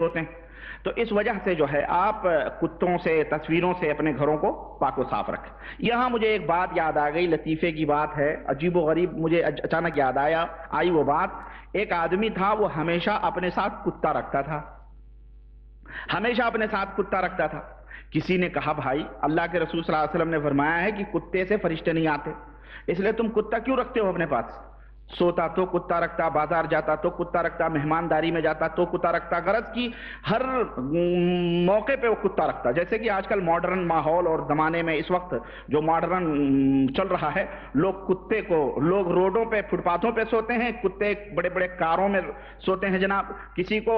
ہوتے ہیں. تو اس وجہ سے جو ہے آپ کتوں سے تصویروں سے اپنے گھروں کو پاک و صاف رکھیں. یہاں مجھے ایک بات یاد آ گئی, لطیفے کی بات ہے, عجیب و غریب مجھے اچانک یاد آئی وہ بات. ایک آدمی تھا, وہ ہمیشہ اپنے ساتھ کتا رکھتا تھا, ہمیشہ اپنے ساتھ کتا رکھتا تھا. کسی نے کہا بھائی اللہ کے رسول صلی اللہ علیہ وسلم نے فرمایا ہے کہ کتے سے فرشتے نہیں آتے, اس لیے تم کتا کیوں رکھتے ہو اپنے پاس؟ سوتا تو کتا رکھتا, بازار جاتا تو کتا رکھتا, مہمانداری میں جاتا تو کتا رکھتا, غرض کی ہر موقع پہ وہ کتا رکھتا. جیسے کہ آج کل ماڈرن ماحول اور زمانے میں اس وقت جو ماڈرن چل رہا ہے, لوگ روڈوں پہ فٹ پاتھوں پہ سوتے ہیں, کتے بڑے بڑے کاروں میں سوتے ہیں جناب. کسی کو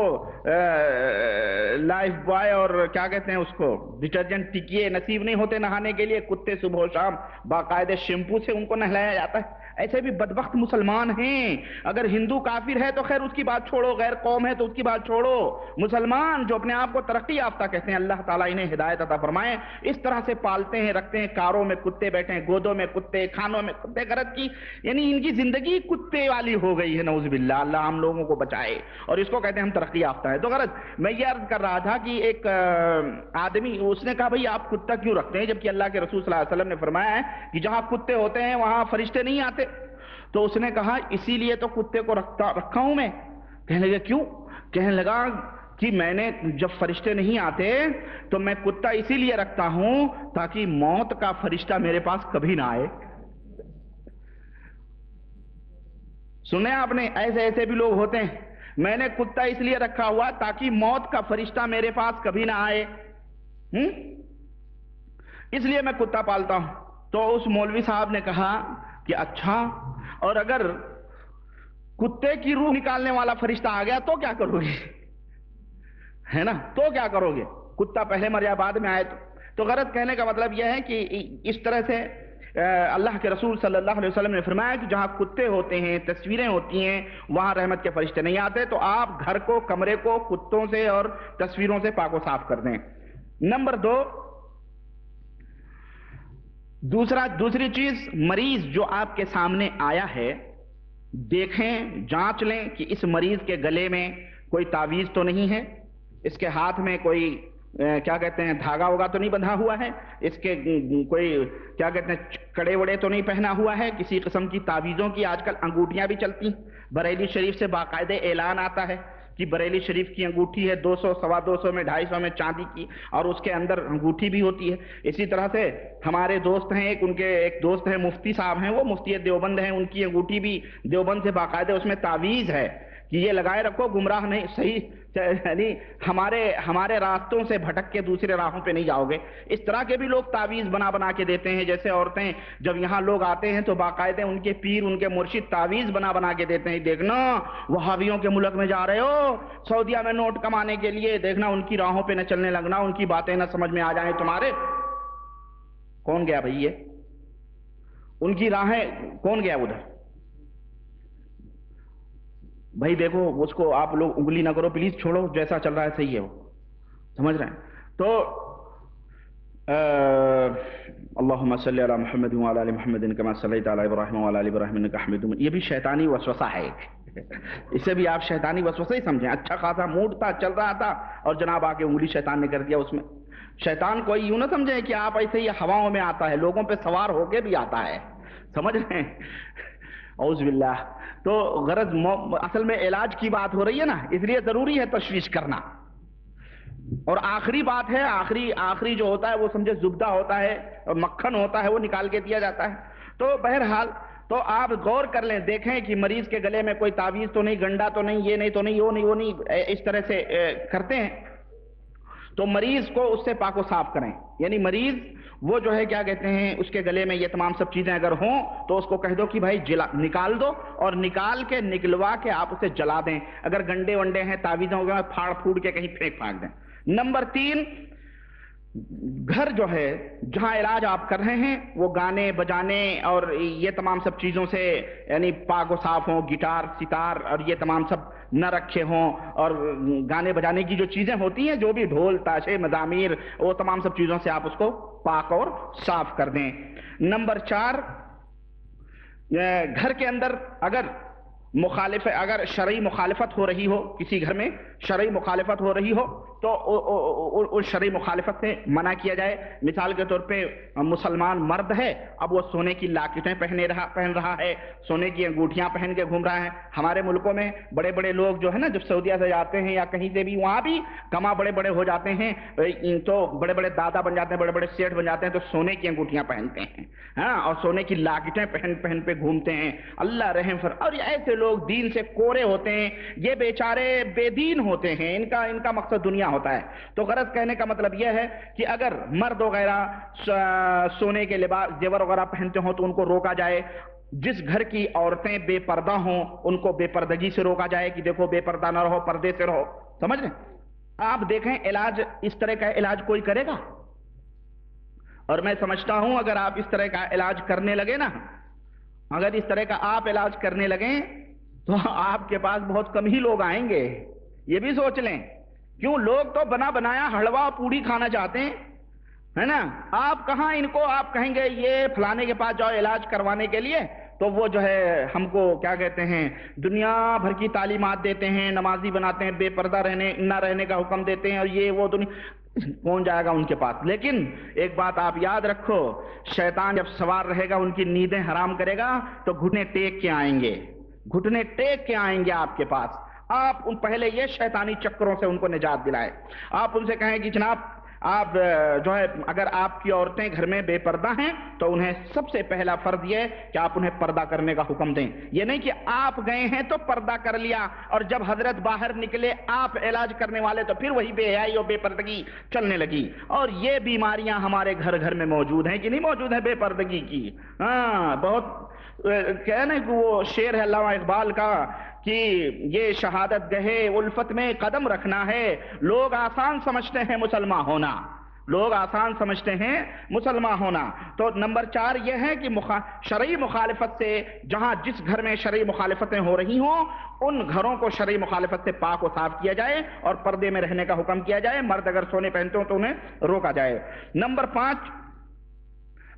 لائف بوائے اور کیا کہتے ہیں اس کو ڈٹرجنٹ ٹکیے نصیب نہیں ہوتے نہانے کے لیے, کتے صبح و شام باقاعدہ شیمپو سے ان کو نہلایا جاتا ہے. ایسے بھی بدبخت مسلمان ہیں. اگر ہندو کافر ہے تو خیر اس کی بات چھوڑو, غیر قوم ہے تو اس کی بات چھوڑو. مسلمان جو اپنے آپ کو ترقی یافتہ کہتے ہیں, اللہ تعالیٰ انہیں ہدایت عطا فرمائے, اس طرح سے پالتے ہیں, رکھتے ہیں. کاروں میں کتے بیٹھے ہیں, گودوں میں کتے, کھانوں میں کتے, غرض کی یعنی ان کی زندگی کتے والی ہو گئی ہے, نعوذ باللہ, اللہ ہم لوگوں کو بچائے. اور اس کو کہتے ہیں ہم ترقی یافتہ ہے. تو غرض میں یہ عرض کر رہا تھا کہ ایک آدمی, اس نے کہا بھئی آپ کتا کیوں رکھتے ہیں جبکہ اللہ کے رسول صلی اللہ علیہ وسلم نے فرمایا ہے کہ جہاں کتے ہوتے ہیں وہاں فرشتے نہیں آتے. تو اس نے کہا اسی لیے تو کتے کو رکھا ہوں میں. کہنے لگا کیوں؟ کہنے لگا کہ میں نے جب فرشتے نہیں آتے تو میں کتا اسی لیے رکھتا ہوں تاکہ موت کا فرشتہ میرے پاس کبھی نہ آئے. سنے آپ نے, ایسے بھی لوگ ہوتے ہیں. میں نے کتا اس لیے رکھا ہوا تاکہ موت کا فرشتہ میرے پاس کبھی نہ آئے, اس لیے میں کتا پالتا ہوں. تو اس مولوی صاحب نے کہا کہ اچھا, اور اگر کتے کی روح نکالنے والا فرشتہ آ گیا تو کیا کرو گے؟ ہے نا, تو کیا کرو گے؟ کتا پہلے مر یا بعد میں آئے تو غرض کہنے کا مطلب یہ ہے کہ اس طرح سے اللہ کے رسول صلی اللہ علیہ وسلم نے فرمایا کہ جہاں کتے ہوتے ہیں, تصویریں ہوتی ہیں, وہاں رحمت کے فرشتے نہیں آتے. تو آپ گھر کو, کمرے کو کتوں سے اور تصویروں سے پاک و صاف کر دیں. نمبر 2, دوسری چیز, مریض جو آپ کے سامنے آیا ہے دیکھیں, جانچ لیں کہ اس مریض کے گلے میں کوئی تعویذ تو نہیں ہے, اس کے ہاتھ میں کوئی کیا کہتے ہیں دھاگا ہوگا تو نہیں بندھا ہوا ہے, اس کے کوئی کیا کہتے ہیں کڑے وڑے تو نہیں پہنا ہوا ہے, کسی قسم کی تعویذوں کی آج کل انگوٹھیاں بھی چلتی ہیں. بریلی شریف سے باقاعدہ اعلان آتا ہے کہ بریلی شریف کی انگوٹھی ہے 200, 250 میں, 250 میں چاندی کی, اور اس کے اندر انگوٹھی بھی ہوتی ہے. اسی طرح سے ہمارے دوست ہیں, ان کے ایک دوست ہیں مفتی صاحب ہیں, وہ مفتی دیوبند ہیں, ان کی انگوٹھی بھی دیوبند سے باقاعدہ اس میں تعویذ ہے کہ یہ لگائے رکھو, گمراہ نہیں, صحیح یعنی ہمارے راستوں سے بھٹک کے دوسرے راہوں پہ نہیں جاؤ گے. اس طرح کے بھی لوگ تعویذ بنا کے دیتے ہیں. جیسے عورتیں جب یہاں لوگ آتے ہیں تو باقاعدہ ان کے پیر, ان کے مرشد تعویذ بنا کے دیتے ہیں. دیکھنا وہابیوں کے ملک میں جا رہے ہو, سعودیہ میں نوٹ کمانے کے لیے, دیکھنا ان کی راہوں پہ نہ چلنے لگنا, ان کی باتیں نہ سمجھ میں آ جائیں تمہارے. کون گیا بھائی, یہ ان کی راہیں کون گیا ادھر؟ بھائی دیکھو اس کو آپ لوگ انگلی نہ کرو پلیز, چھوڑو, جیسا چل رہا ہے صحیح ہے, وہ سمجھ رہے ہیں. تو اللہم صلی علی محمد وعلی آل محمد کما صلیت علی ابراہیم وعلی آل ابراہیم انک حمید مجید. یہ بھی شیطانی وسوسہ ہے ایک, اسے بھی آپ شیطانی وسوسہ ہی سمجھیں. اچھا خاصا موڈ تھا, چل رہا تھا, اور جناب آ کے انگلی شیطان نے کر دیا اس میں. شیطان کوئی یوں نہ سمجھیں کہ آپ ایسے ہی ہواؤں میں آتا ہے, لوگوں پہ سوار ہو کے بھی آتا ہے, سمجھ رہے ہیں, اعوذ باللہ. تو غرض اصل میں علاج کی بات ہو رہی ہے نا, اس لیے ضروری ہے تشویش کرنا. اور آخری بات ہے, آخری جو ہوتا ہے وہ سمجھے زبدہ ہوتا ہے اور مکھن ہوتا ہے, وہ نکال کے دیا جاتا ہے. تو بہرحال تو آپ غور کر لیں, دیکھیں کہ مریض کے گلے میں کوئی تعویذ تو نہیں, گنڈا تو نہیں, یہ نہیں تو نہیں, وہ نہیں, اس طرح سے کرتے ہیں. تو مریض کو اس سے پاک و صاف کریں. یعنی مریض وہ جو ہے کیا کہتے ہیں, اس کے گلے میں یہ تمام سب چیزیں اگر ہوں تو اس کو کہہ دو کہ بھائی نکال دو, اور نکال کے نکلوا کے آپ اسے جلا دیں. اگر گنڈے ونڈے ہیں, تعویذیں ہو گئے, پھاڑ پھوڑ کے کہیں پھینک دیں. نمبر 3, گھر جو ہے جہاں علاج آپ کر رہے ہیں وہ گانے بجانے اور یہ تمام سب چیزوں سے یعنی پاک و صاف ہوں. گٹار, ستار اور یہ تمام سب نہ رکھے ہوں, اور گانے بجانے کی جو چیزیں ہوتی ہیں, جو بھی ڈھول تاشے مزامیر, وہ تمام سب چیزوں سے آپ اس کو پاک اور صاف کر دیں. نمبر 4, گھر کے اندر اگر شرعی مخالفت ہو رہی ہو, کسی گھر میں شرعی مخالفت ہو رہی ہو تو اس شرعی مخالفت سے منع کیا جائے. مثال کے طور پہ مسلمان مرد ہے، اب وہ سونے کی لاکٹیں پہن رہا ہے، سونے کی انگوٹھیاں پہن کے گھوم رہا ہے. ہمارے ملکوں میں بڑے بڑے لوگ جو ہے نا، جب سعودیہ سے جاتے ہیں یا کہیں سے بھی، وہاں بھی کما بڑے بڑے ہو جاتے ہیں تو بڑے بڑے دادا بن جاتے ہیں، بڑے بڑے سیٹھ بن جاتے ہیں، تو سونے کی انگوٹھیاں پہنتے ہیں، ہاں، اور سونے کی لاکٹیں پہن پہ گھومتے ہیں. اللہ رحم فر. اور ایسے لوگ دین سے کورے ہوتے ہیں، یہ بیچارے بے دین ہوتے ہیں، ان کا مقصد دنیا ہوتا ہے. تو غرض کہنے کا مطلب یہ ہے کہ اگر مرد وغیرہ سونے کے لباس زیور وغیرہ پہنتے ہوں تو ان کو روکا جائے. جس گھر کی عورتیں بے پردہ ہوں ان کو بے پردگی سے روکا جائے کہ دیکھو بے پردہ نہ رہو، پردے سے رہو. سمجھ رہے ہیں؟ آپ دیکھیں علاج، اس طرح کا علاج کوئی کرے گا؟ اور میں سمجھتا ہوں اگر آپ اس طرح کا علاج کرنے لگے نا، اگر اس طرح کا آپ علاج کرنے لگیں تو آپ کے پاس بہت کم ہی لوگ آئیں گے. یہ بھی سوچ لیں. کیوں؟ لوگ تو بنا بنایا ہلوا پوڑی کھانا چاہتے ہیں، ہے نا. آپ کہاں ان کو آپ کہیں گے یہ فلانے کے پاس جاؤ علاج کروانے کے لیے، تو وہ جو ہے ہم کو کیا کہتے ہیں، دنیا بھر کی تعلیمات دیتے ہیں، نمازی بناتے ہیں، بے پردہ نہ رہنے کا حکم دیتے ہیں، اور یہ وہ دنیا، کون جائے گا ان کے پاس؟ لیکن ایک بات آپ یاد رکھو، شیطان جب سوار رہے گا، ان کی نیندیں حرام کرے گا تو گھٹنے ٹیک کے آئیں گے، گھٹنے ٹیک کے آئیں گے آپ کے پاس. آپ ان پہلے یہ شیطانی چکروں سے ان کو نجات دلائے. آپ ان سے کہیں کہ جناب آپ جو ہے اگر آپ کی عورتیں گھر میں بے پردہ ہیں تو انہیں سب سے پہلا فرض یہ کہ آپ انہیں پردہ کرنے کا حکم دیں. یہ نہیں کہ آپ گئے ہیں تو پردہ کر لیا اور جب حضرت باہر نکلے آپ علاج کرنے والے تو پھر وہی بے حیائی اور بے پردگی چلنے لگی. اور یہ بیماریاں ہمارے گھر گھر میں موجود ہیں کہ نہیں موجود ہیں بے پردگی کی. ہاں، بہت کہنے کہ وہ شعر ہے علامہ اقبال کا کہ یہ شہادت گہے الفت میں قدم رکھنا ہے، لوگ آسان سمجھتے ہیں مسلمان ہونا، لوگ آسان سمجھتے ہیں مسلمان ہونا. تو نمبر 4 یہ ہے کہ شرعی مخالفت سے، جہاں جس گھر میں شرعی مخالفتیں ہو رہی ہوں ان گھروں کو شرعی مخالفت سے پاک و صاف کیا جائے اور پردے میں رہنے کا حکم کیا جائے. مرد اگر سونے پہنتے ہوں تو انہیں روکا جائے. نمبر 5،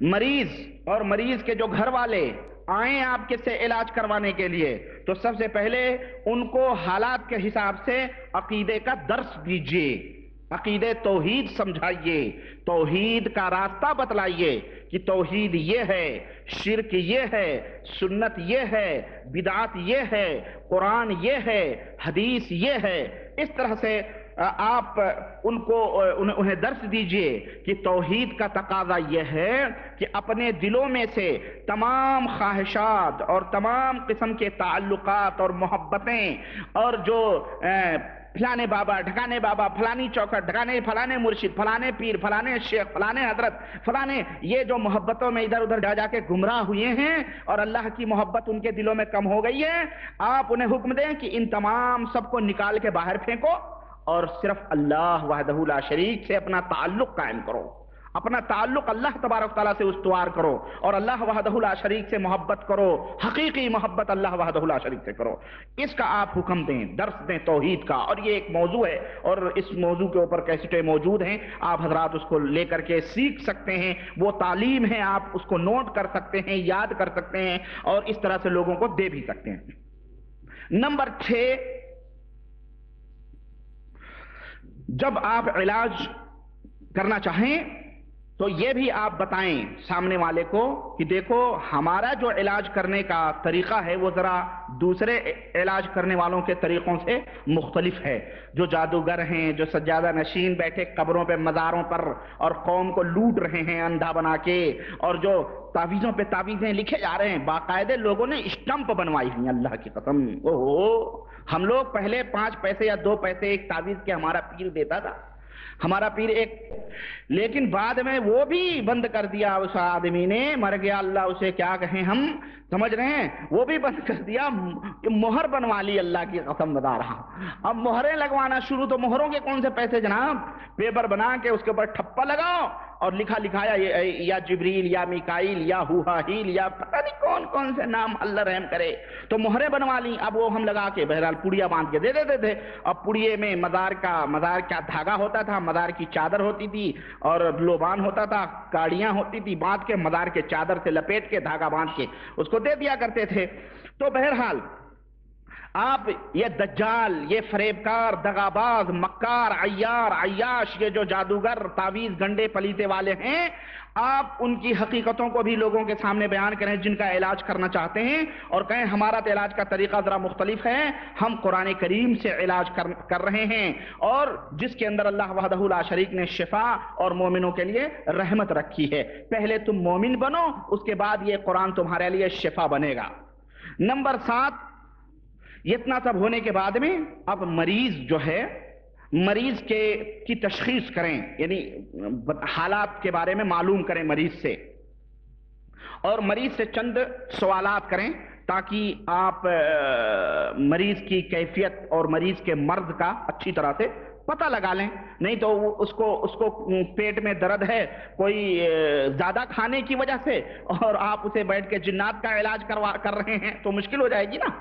مریض اور مریض کے جو گھر والے آئیں آپ کے سے علاج کروانے کے لیے تو سب سے پہلے ان کو حالات کے حساب سے عقیدے کا درس دیجیے، عقیدے توحید سمجھائیے، توحید کا راستہ بتلائیے کہ توحید یہ ہے، شرک یہ ہے، سنت یہ ہے، بدعت یہ ہے، قرآن یہ ہے، حدیث یہ ہے. اس طرح سے آپ ان کو انہیں درس دیجئے کہ توحید کا تقاضا یہ ہے کہ اپنے دلوں میں سے تمام خواہشات اور تمام قسم کے تعلقات اور محبتیں اور جو فلانے بابا، ڈھکانے بابا، فلانی چوکھٹ، ڈھکانے فلانے مرشد، فلانے پیر، فلانے شیخ، فلانے حضرت، فلانے، یہ جو محبتوں میں ادھر ادھر جا کے گمراہ ہوئے ہیں اور اللہ کی محبت ان کے دلوں میں کم ہو گئی ہے، آپ انہیں حکم دیں کہ ان تمام سب کو نکال کے باہر پھینکو اور صرف اللہ وحدہ لا شریک سے اپنا تعلق قائم کرو، اپنا تعلق اللہ تبارک تعالیٰ سے استوار کرو اور اللہ وحدہ لا شریک سے محبت کرو، حقیقی محبت اللہ وحدہ لا شریک سے کرو. اس کا آپ حکم دیں، درس دیں توحید کا. اور یہ ایک موضوع ہے اور اس موضوع کے اوپر کیسٹیں موجود ہیں، آپ حضرات اس کو لے کر کے سیکھ سکتے ہیں. وہ تعلیم ہے، آپ اس کو نوٹ کر سکتے ہیں، یاد کر سکتے ہیں اور اس طرح سے لوگوں کو دے بھی سکتے ہیں. نمبر 6، جب آپ علاج کرنا چاہیں تو یہ بھی آپ بتائیں سامنے والے کو کہ دیکھو ہمارا جو علاج کرنے کا طریقہ ہے وہ ذرا دوسرے علاج کرنے والوں کے طریقوں سے مختلف ہے. جو جادوگر ہیں، جو سجادہ نشین بیٹھے قبروں پہ، مزاروں پر اور قوم کو لوٹ رہے ہیں اندھا بنا کے، اور جو تعویذوں پہ تعویذیں لکھے جا رہے ہیں، باقاعدہ لوگوں نے اسٹمپ بنوائی ہوئی، اللہ کی قسم. ہم لوگ پہلے 5 پیسے یا 2 پیسے ایک تعویذ کے ہمارا پیر دیتا تھا، ہمارا پیر ایک، لیکن بعد میں وہ بھی بند کر دیا اس آدمی نے، مر گیا اللہ اسے کیا کہیں ہم، سمجھ رہے ہیں، وہ بھی بند کر دیا. مہر بنوا لی، اللہ کی قسم بتا رہا. اب مہریں لگوانا شروع، تو مہروں کے کون سے پیسے جناب؟ پیپر بنا کے اس کے اوپر ٹھپا لگاؤ اور لکھا لکھایا یا جبریل یا میکائیل یا ہوہاہیل یا پتہ نہیں کون کون سے نام، اللہ رحم کرے. تو مہریں بنوا لی. اب وہ ہم لگا کے بہرحال پڑیا باندھ کے دے دیتے تھے. اب پڑیے میں مزار کا دھاگا ہوتا تھا، مزار کی چادر ہوتی تھی اور لوبان ہوتا تھا، کاڑیاں ہوتی تھی، باندھ کے مزار کے چادر سے لپیٹ کے دھاگا باندھ کے اس کو دے دیا کرتے تھے. تو بہرحال آپ یہ دجال، یہ فریبکار، دغاباز، مکار، عیار، عیاش، یہ جو جادوگر، تعویذ گنڈے پلیتے والے ہیں، آپ ان کی حقیقتوں کو بھی لوگوں کے سامنے بیان کریں جن کا علاج کرنا چاہتے ہیں، اور کہیں ہمارا تو علاج کا طریقہ ذرا مختلف ہے، ہم قرآن کریم سے علاج کر رہے ہیں، اور جس کے اندر اللہ وحدہ لا شریک نے شفا اور مومنوں کے لیے رحمت رکھی ہے۔ پہلے تم مومن بنو، اس کے بعد یہ قرآن تمہارے لیے شفا بنے گا۔ نمبر 7، اتنا سب ہونے کے بعد میں اب مریض جو ہے، مریض کی تشخیص کریں، یعنی حالات کے بارے میں معلوم کریں مریض سے، اور مریض سے چند سوالات کریں تاکہ آپ مریض کی کیفیت اور مریض کے مرض کا اچھی طرح سے پتہ لگا لیں۔ نہیں تو اس کو پیٹ میں درد ہے کوئی زیادہ کھانے کی وجہ سے، اور آپ اسے بیٹھ کے جنات کا علاج کر رہے ہیں تو مشکل ہو جائے گی نا۔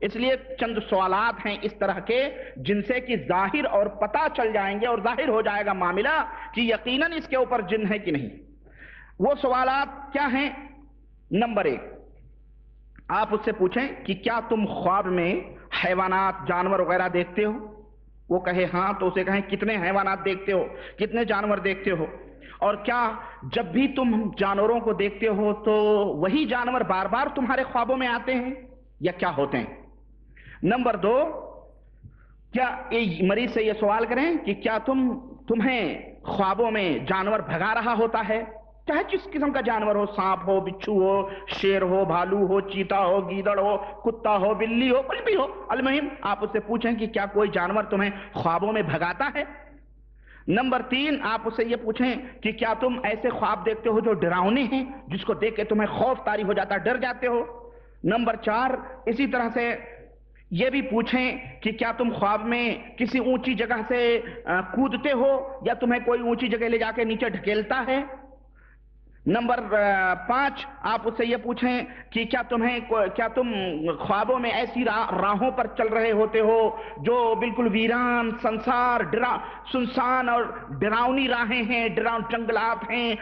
اس لیے چند سوالات ہیں اس طرح کے جن سے کہ ظاہر اور پتہ چل جائیں گے، اور ظاہر ہو جائے گا معاملہ کہ یقیناً اس کے اوپر جن ہے کہ نہیں۔ وہ سوالات کیا ہیں؟ نمبر 1، آپ اس سے پوچھیں کہ کیا تم خواب میں حیوانات، جانور وغیرہ دیکھتے ہو؟ وہ کہے ہاں، تو اسے کہیں کتنے حیوانات دیکھتے ہو، کتنے جانور دیکھتے ہو، اور کیا جب بھی تم جانوروں کو دیکھتے ہو تو وہی جانور بار بار تمہارے خوابوں میں آتے ہیں یا کیا ہوتے ہیں؟ نمبر 2، کیا مریض سے یہ سوال کریں کہ کیا تمہیں خوابوں میں جانور بھگا رہا ہوتا ہے، چاہے جس قسم کا جانور ہو، سانپ ہو، بچھو ہو، شیر ہو، بھالو ہو، چیتا ہو، گیدڑ ہو، کتا ہو، بلی ہو، کچھ بھی ہو، المہم آپ اس سے پوچھیں کہ کیا کوئی جانور تمہیں خوابوں میں بھگاتا ہے۔ نمبر 3، آپ اس سے یہ پوچھیں کہ کیا تم ایسے خواب دیکھتے ہو جو ڈراؤنے ہیں، جس کو دیکھ کے تمہیں خوف طاری ہو جاتا ہے، ڈر جاتے ہو۔ نمبر 4، اسی طرح سے یہ بھی پوچھیں کہ کیا تم خواب میں کسی اونچی جگہ سے کودتے ہو یا تمہیں کوئی اونچی جگہ لے جا کے نیچے ڈھکیلتا ہے۔ نمبر 5، آپ اس سے یہ پوچھیں کہ کیا تم خوابوں میں ایسی راہوں پر چل رہے ہوتے ہو جو بالکل ویران، سنسان اور ڈراؤنی راہیں ہیں، جنگلات ہیں،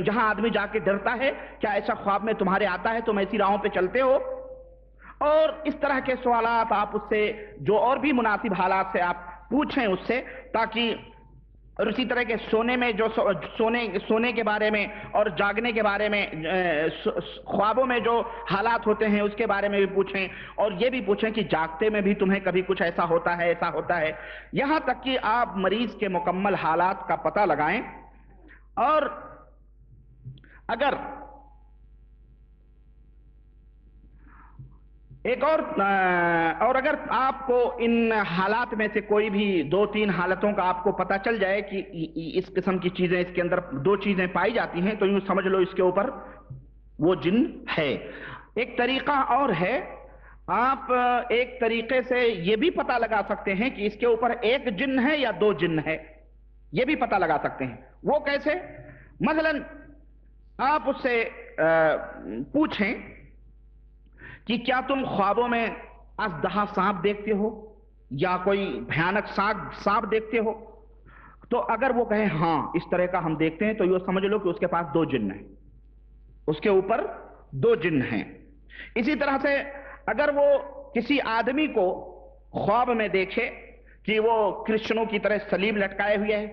جہاں آدمی جا کے ڈرتا ہے، کیا ایسا خواب میں تمہارے آتا ہے، تم ایسی راہوں پہ چلتے ہو؟ اور اس طرح کے سوالات آپ اس سے جو اور بھی مناسب حالات سے آپ پوچھیں اس سے، تاکہ، اور اسی طرح کے سونے میں جو سونے کے بارے میں اور جاگنے کے بارے میں، خوابوں میں جو حالات ہوتے ہیں اس کے بارے میں بھی پوچھیں، اور یہ بھی پوچھیں کہ جاگتے میں بھی تمہیں کبھی کچھ ایسا ہوتا ہے، یہاں تک کہ آپ مریض کے مکمل حالات کا پتہ لگائیں۔ اور اگر آپ کو ان حالات میں سے کوئی بھی 2-3 حالتوں کا آپ کو پتہ چل جائے کہ اس قسم کی چیزیں، اس کے اندر 2 چیزیں پائی جاتی ہیں، تو یوں سمجھ لو اس کے اوپر وہ جن ہے۔ ایک طریقہ اور ہے، آپ ایک طریقے سے یہ بھی پتہ لگا سکتے ہیں کہ اس کے اوپر 1 جن ہے یا 2 جن ہے، یہ بھی پتہ لگا سکتے ہیں۔ وہ کیسے؟ مثلا آپ اس سے پوچھیں کہ کیا تم خوابوں میں ازدہا سانپ دیکھتے ہو یا کوئی بھیانک سانپ دیکھتے ہو؟ تو اگر وہ کہے ہاں اس طرح کا ہم دیکھتے ہیں، تو یہ سمجھ لو کہ اس کے پاس 2 جن ہیں، اس کے اوپر 2 جن ہیں۔ اسی طرح سے اگر وہ کسی آدمی کو خواب میں دیکھے کہ وہ کرسچنوں کی طرح صلیب لٹکائے ہوئے ہے،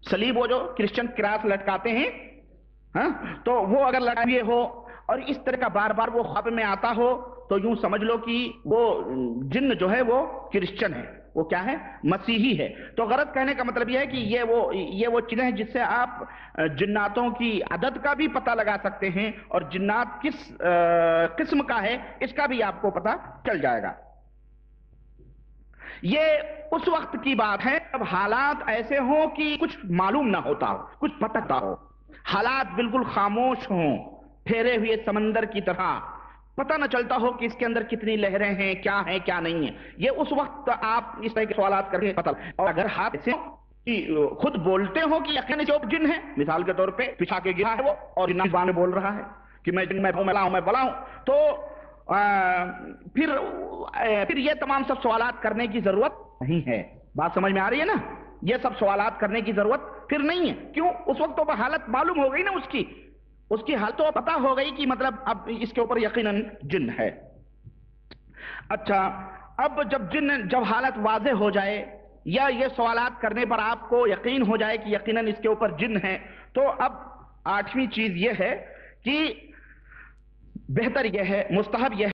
صلیب وہ جو کرسچن کراس لٹکاتے ہیں، ہاں، تو وہ اگر لٹکائے ہو اور اس طرح کا بار بار وہ خواب میں آتا ہو، تو یوں سمجھ لو کہ وہ جن جو ہے وہ کرسچن ہے، وہ کیا ہے؟ مسیحی ہے۔ تو غرض کہنے کا مطلب یہ ہے کہ یہ وہ چیزیں ہیں جس سے آپ جناتوں کی عدد کا بھی پتہ لگا سکتے ہیں، اور جنات کس قسم کا ہے اس کا بھی آپ کو پتہ چل جائے گا۔ یہ اس وقت کی بات ہے جب حالات ایسے ہوں کہ کچھ معلوم نہ ہوتا ہو، کچھ پتہ نہ ہو، حالات بالکل خاموش ہوں، ٹھہرے ہوئے سمندر کی طرح، پتہ نہ چلتا ہو کہ اس کے اندر کتنی لہریں ہیں، کیا نہیں ہیں۔ یہ اس وقت آپ اس طرح کے سوالات کر کے پتہ، اور اگر ہاتھ سے خود بولتے ہو کہ یقیناً جو جن ہے، مثال کے طور پہ پچھا کے گرا ہے وہ اور زبان میں بول رہا ہے کہ میں جن میں بلا ہوں، تو پھر یہ تمام سب سوالات کرنے کی ضرورت نہیں ہے۔ بات سمجھ میں آ رہی ہے نا؟ یہ سب سوالات کرنے کی ضرورت پھر نہیں ہے۔ کیوں؟ اس وقت تو حالت معلوم ہو گئی نا، اس کی حالت تو پتہ ہو گئی کہ مطلب اب اس کے اوپر یقیناً جن ہے۔ اچھا، اب جب حالت واضح ہو جائے یا یہ سوالات کرنے پر آپ کو یقین ہو جائے کہ یقیناً اس کے اوپر جن ہے، تو اب 8ویں چیز یہ ہے کہ بہتر یہ ہے، مستحب یہ